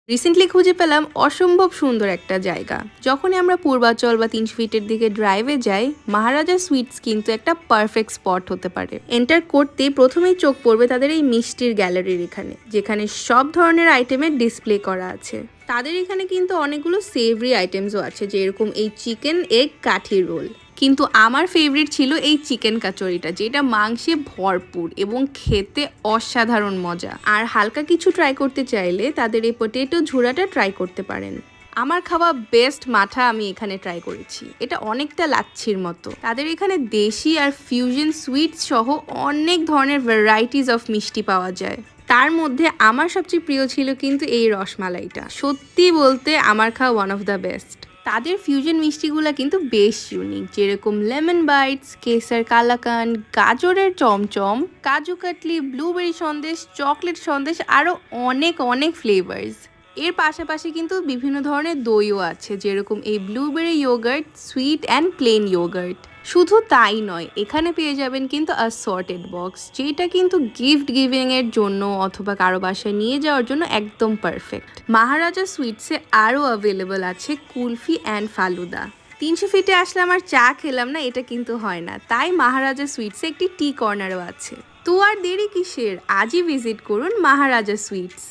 Recently খুঁজে পেলাম অসম্ভব সুন্দর একটা জায়গা। যখনই আমরা পূর্বাচল বা ৩০০ ফিটের দিকে ড্রাইভে যাই, মহারাজা সুইটস কিন্তু একটা পারফেক্ট স্পট হতে পারে। এন্টার করতেই প্রথমেই চোখ পড়বে তাদের এই মিষ্টির গ্যালারির এখানে, যেখানে সব ধরনের আইটেমের ডিসপ্লে করা আছে। তাদের এখানে কিন্তু অনেকগুলো সেভরি আইটেমসও আছে, যেরকম এই চিকেন এগ কাঠি রোল। কিন্তু আমার ফেভারিট ছিল এই চিকেন কাচুরিটা, যেটা মাংসে ভরপুর এবং খেতে অসাধারণ মজা। আর হালকা কিছু ট্রাই করতে চাইলে তাদের এই পটেটো ঝুড়াটা ট্রাই করতে পারেন। আমার খাওয়া বেস্ট মাঠা আমি এখানে ট্রাই করেছি। এটা অনেকটা লাচ্ছির মতো। তাদের এখানে দেশি আর ফিউশন সুইটস সহ অনেক ধরনের ভ্যারাইটিস অফ মিষ্টি পাওয়া যায়। তার মধ্যে আমার সবচেয়ে প্রিয় ছিল কিন্তু এই রসমালাইটা। সত্যি বলতে আমার খাওয়া ওয়ান অফ দ্য বেস্ট। তাদের ফিউশন মিষ্টিগুলো কিন্তু বেশ ইউনিক, যেরকম লেমন বাইটস, কেসার কালাকান, গাজরের চমচম, কাজু কাটলি, ব্লুবেরি সন্দেশ, চকলেট সন্দেশ, আরও অনেক অনেক ফ্লেভার্স। এর পাশাপাশি কিন্তু বিভিন্ন ধরনের দইও আছে, যেরকম এই blueberry yoghurt, sweet and plain yoghurt. শুধু তাই নয়, এখানে পেয়ে যাবেন কিন্তু অ্যাসর্টেড বক্স, যেটা কিন্তু গিফট গিভিং এর জন্য অথবা কারো বাসায় নিয়ে যাওয়ার জন্য একদম পারফেক্ট। মহারাজা সুইটসে আরও অ্যাভেলেবল আছে কুলফি অ্যান্ড ফালুদা। ৩০০ ফিটে আসলে আমার চা খেলাম না, এটা কিন্তু হয় না। তাই মহারাজা সুইটসে একটি টি কর্নারও আছে। তো আর দেরি কিসের, আজই ভিজিট করুন মহারাজা সুইটস।